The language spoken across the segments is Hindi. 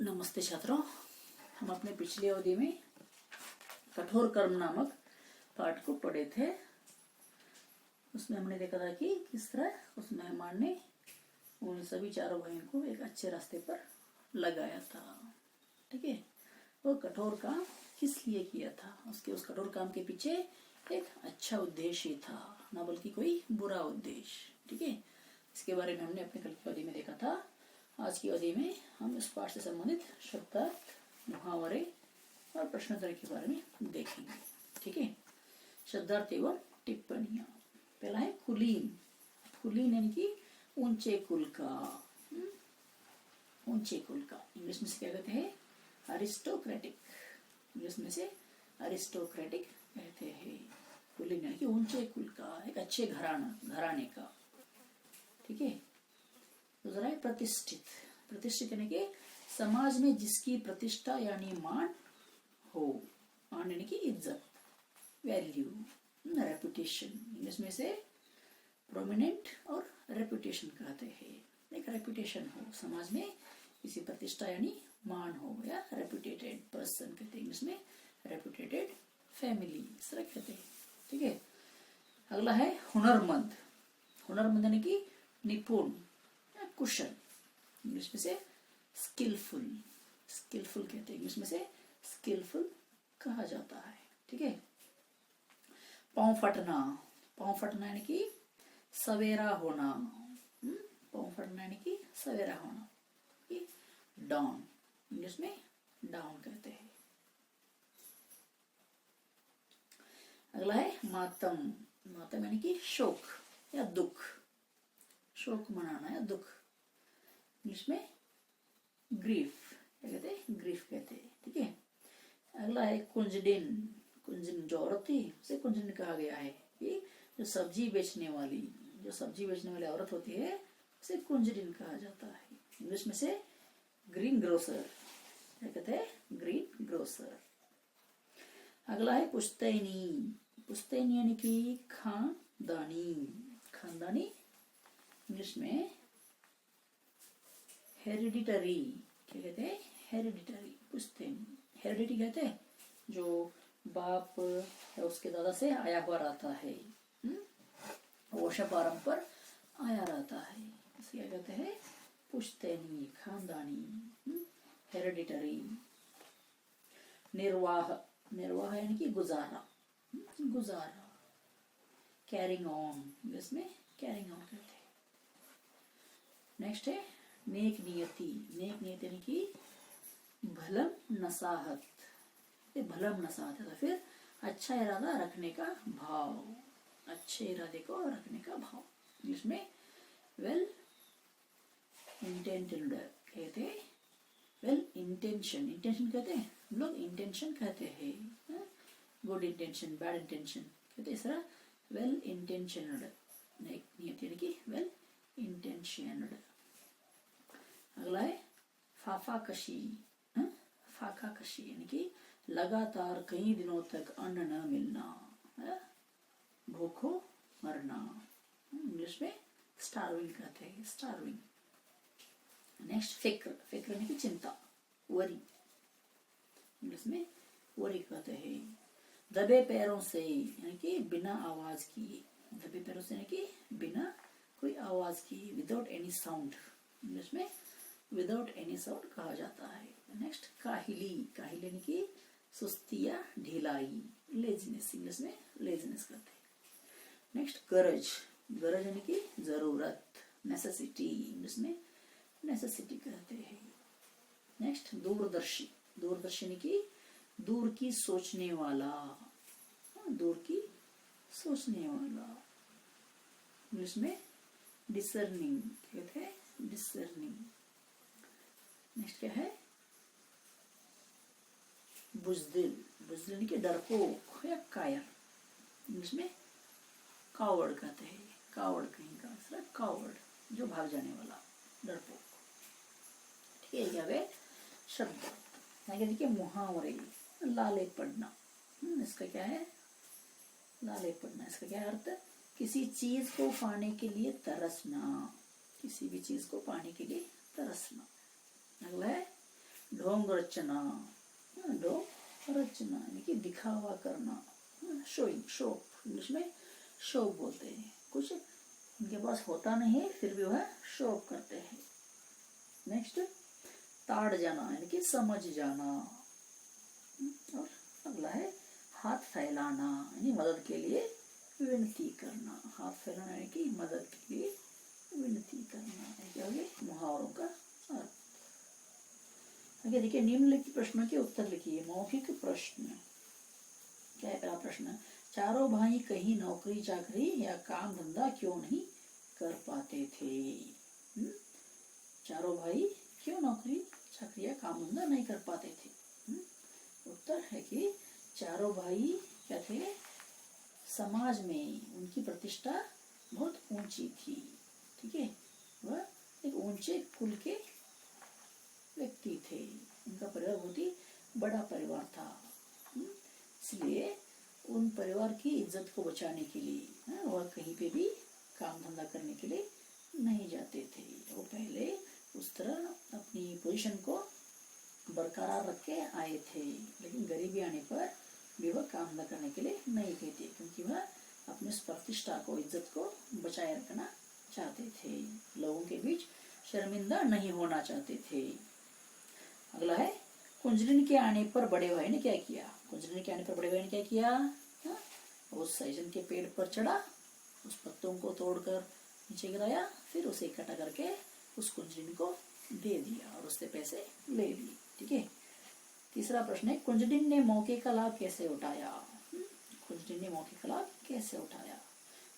नमस्ते छात्रों, हम अपने पिछले अवधि में कठोर कर्म नामक पाठ को पढ़े थे। उसमें हमने देखा था कि किस तरह उस मेहमान ने उन सभी चारों भाइयों को एक अच्छे रास्ते पर लगाया था। ठीक है, वो कठोर काम किस लिए किया था, उसके उस कठोर काम के पीछे एक अच्छा उद्देश्य ही था, ना बल्कि कोई बुरा उद्देश्य। ठीक है, इसके बारे में हमने अपने कल की अवधि में देखा था। आज की अवधि में हम इस पाठ से संबंधित शब्दार्थ, मुहावरे और प्रश्नोत्तर के बारे में देखेंगे। ठीक है, शब्दार्थ एवं टिप्पणियां। पहला है कुलीन। कुलीन यानी कि ऊंचे कुल का। ऊंचे कुल का इंग्लिश में से क्या कहते हैं? अरिस्टोक्रेटिक। इंग्लिश में से अरिस्टोक्रेटिक कहते हैं। कुलीन यानी कि ऊंचे कुल का, एक अच्छे घराने का। ठीक है, दूसरा है प्रतिष्ठित। प्रतिष्ठित यानी कि समाज में जिसकी प्रतिष्ठा यानी मान हो। मान यानी कि इज्जत, वैल्यू, रेपुटेशन। इंग्लिश में से प्रोमिनेंट और रेपुटेशन कहते हैं। एक रेपुटेशन हो, समाज में किसी प्रतिष्ठा यानी मान हो, या रेपुटेटेड पर्सन कहते हैं। इंग्लिश में रेपुटेटेड फैमिली, इस तरह कहते हैं। ठीक है, अगला है हुनरमंद। हुनरमंद यानी कि निपुण, कुशल। इंग्लिश में से स्किलफुल। स्किलफुल कहते हैं, इंग्लिश में से स्किलफुल कहा जाता है। ठीक है, पांव फटना। पांव फटना यानी कि सवेरा होना। पांव फटना यानी कि सवेरा होना, डाउन। इंग्लिश में डाउन कहते हैं। अगला है मातम। मातम यानी कि शोक या दुख, शोक मनाना या दुख। इंग्लिश में ग्रीफ, क्या कहते हैं? ग्रीफ कहते हैं। ठीक है, अगला है कुंजडिन। कुंजडिन जो औरत थी उसे कुंजडिन कहा गया है। कि जो सब्जी बेचने वाली औरत होती है उसे कुंजडिन कहा जाता है। इंग्लिश में से ग्रीन ग्रोसर, क्या कहते हैं? Green grocer. अगला है पुश्तैनी। पुश्तैनी यानी कि खानदानी। खानदानी इंग्लिश में हेरिडिटरी, क्या कहते हैं? हेरिडिटरी। पुश्तैनी, हेरिडिटी कहते हैं जो बाप या उसके दादा से आया हुआ रहता है, वंश परंपर आया रहता है, इसे क्या कहते हैं? पुश्तैनी, खानदानी, हेरिडिटरी। निर्वाह। निर्वाह यानी कि गुजारा, गुजारा। कैरिंग ऑन, इसमें कैरिंग ऑन कहते हैं। नेक्स्ट है नेक नियति। नेक नियति यानी कि भलम नसाहत। भलम नसाहत है तो फिर अच्छा इरादा रखने का भाव, अच्छे इरादे को रखने का भाव। इंग्लिश में वेल इंटेंटेड कहते हैं। वेल इंटेंशन, इंटेंशन कहते हैं हम लोग, इंटेंशन कहते हैं। गुड इंटेंशन, बैड इंटेंशन कहते हैं। इस तरह वेल इंटेंशनड। नेक नियति यानी कि वेल इंटेंशनड। अगला है फाफा कशी। फाका कशी यानी कि लगातार कई दिनों तक अन्न न मिलना, भूखो मरना। इंग्लिश में स्टार्विंग कहते हैं, स्टार्विंग। नेक्स्ट फिक्र। फिक्र यानी कि चिंता, वरी। इंग्लिश में वरी कहते हैं। दबे पैरों से यानी कि बिना आवाज किए। दबे पैरों से यानी कि बिना कोई आवाज किए, विदाउट एनी साउंड। इंग्लिश में विदाउट एनी साउंड कहा जाता है। नेक्स्ट काहिली। काहिली यानी कि सुस्ती या ढिलाई, लेजीनेस। इंग्लिश में लेजीनेस कहते हैं। नेक्स्ट गरज। गरज यानी कि जरूरत, नेसेसिटी। इंग्लिश में नेसेसिटी कहते हैं। नेक्स्ट दूरदर्शी। दूरदर्शी यानी कि दूर की सोचने वाला, दूर की सोचने वाला। इंग्लिश में डिसर्निंग कहते हैं, डिसर्निंग। नेक्स्ट क्या है? बुज़दिल। बुज़दिल यानी कि डरपोक या कायर। इंग्लिश में कावर्ड कहते हैं, कावर्ड कहीं का, कावर्ड जो भाग जाने वाला, डरपोक। ठीक है, क्या है? शब्द आगे देखिए मुहावरे। लाले पड़ना, इसका क्या है? लाले पड़ना, इसका क्या अर्थ? किसी चीज को पाने के लिए तरसना, किसी भी चीज को पाने के लिए तरसना। अगला है ढोंग रचना, ढोंग रचना यानी कि दिखावा करना, शोइंग, शो, इंग्लिश में शो बोलते हैं। कुछ उनके पास होता नहीं है फिर भी वह शो करते हैं। नेक्स्ट ताड़ जाना यानी कि समझ जाना। और अगला है हाथ फैलाना यानी मदद के लिए विनती करना। हाथ फैलाना यानी कि मदद के लिए विनती करना। क्या हो गया मुहावरों का अर्थ। आगे देखिए निम्नलिखित प्रश्नों के उत्तर लिखिए। मौखिक प्रश्न। क्या है पहला प्रश्न, चारों भाई कहीं नौकरी चाकरी या काम धंधा क्यों नहीं कर पाते थे? चारों भाई क्यों नौकरी चाकरी या काम धंधा नहीं कर पाते थे? उत्तर है कि चारों भाई क्या थे, समाज में उनकी प्रतिष्ठा बहुत ऊंची थी। ठीक है, वह एक ऊंचे कुल के व्यक्ति थे। उनका परिवार बहुत ही बड़ा परिवार था, इसलिए उन परिवार की इज्जत को बचाने के लिए वह कहीं पे भी काम धंधा करने के लिए नहीं जाते थे। वो पहले उस तरह अपनी पोजीशन को बरकरार रख के आए थे, लेकिन गरीबी आने पर भी वह काम धंधा करने के लिए नहीं गए थे, क्योंकि वह अपने प्रतिष्ठा को, इज्जत को बचाए रखना चाहते थे, लोगों के बीच शर्मिंदा नहीं होना चाहते थे। अगला है कुंजलिन के आने पर बड़े भाई ने क्या किया? कुंजलिन के आने पर बड़े भाई ने क्या किया? उस सैजन के पेड़ पर चढ़ा, उस पत्तों को तोड़कर नीचे गिराया, फिर उसे इकट्ठा करके उस कुंजलिन को दे दिया और उससे पैसे ले लिए। ठीक है, तीसरा प्रश्न है कुंजलिन ने मौके का लाभ कैसे उठाया? कुंजलिन ने मौके का लाभ कैसे उठाया?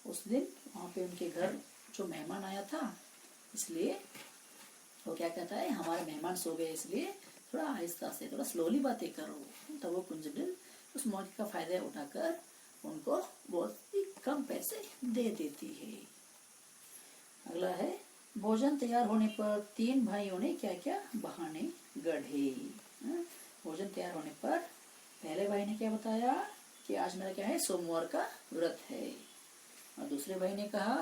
उस दिन वहां पे उनके घर जो मेहमान आया था, इसलिए वो क्या कहता है, हमारे मेहमान सो गए इसलिए थोड़ा आहिस्ता से, थोड़ा स्लोली बातें करो। तो वो कुंजलिन उस मौके का फायदा उठाकर उनको बहुत ही कम पैसे दे देती है। अगला है भोजन तैयार होने पर तीन भाइयों ने क्या क्या बहाने गढ़े? भोजन तैयार होने पर पहले भाई ने क्या बताया कि आज मेरा क्या है, सोमवार का व्रत है। और दूसरे भाई ने कहा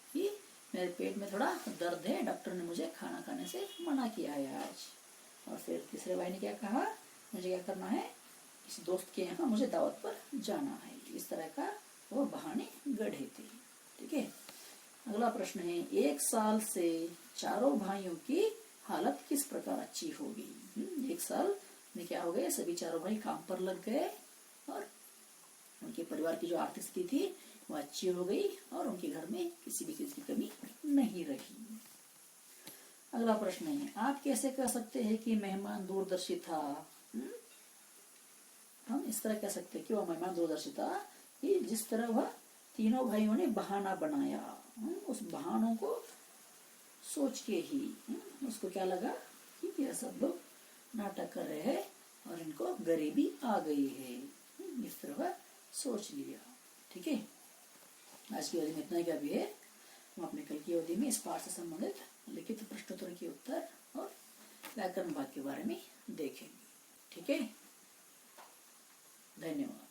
कि मेरे पेट में थोड़ा दर्द है, डॉक्टर ने मुझे खाना खाने से मना किया है आज। और फिर तीसरे भाई ने क्या कहा, मुझे क्या करना है, किसी दोस्त के यहाँ मुझे दावत पर जाना है। इस तरह का वो बहाने गढ़े थे। ठीक है, अगला प्रश्न है एक साल से चारों भाइयों की हालत किस प्रकार अच्छी होगी? एक साल में क्या हो गए, सभी चारों भाई काम पर लग गए और उनके परिवार की जो आर्थिक स्थिति थी वो अच्छी हो गई और उनके घर में किसी भी चीज की कमी नहीं रही। अगला प्रश्न है आप कैसे कह सकते हैं कि मेहमान दूरदर्शी था? हम इस तरह कह सकते हैं कि वह मेहमान दूरदर्शी था कि जिस तरह वह तीनों भाइयों ने बहाना बनाया, उस बहानों को सोच के ही उसको क्या लगा कि यह सब लोग नाटक कर रहे हैं और इनको गरीबी आ गई है, इस तरह वह सोच लिया। ठीक है, आज की अवधि में इतना ही भी है। हम अपने कल की अवधि में इस पाठ से संबंधित लिखित प्रश्नोत्तर के उत्तर और व्याकरण भाग के बारे में देखेंगे। ठीक है, धन्यवाद।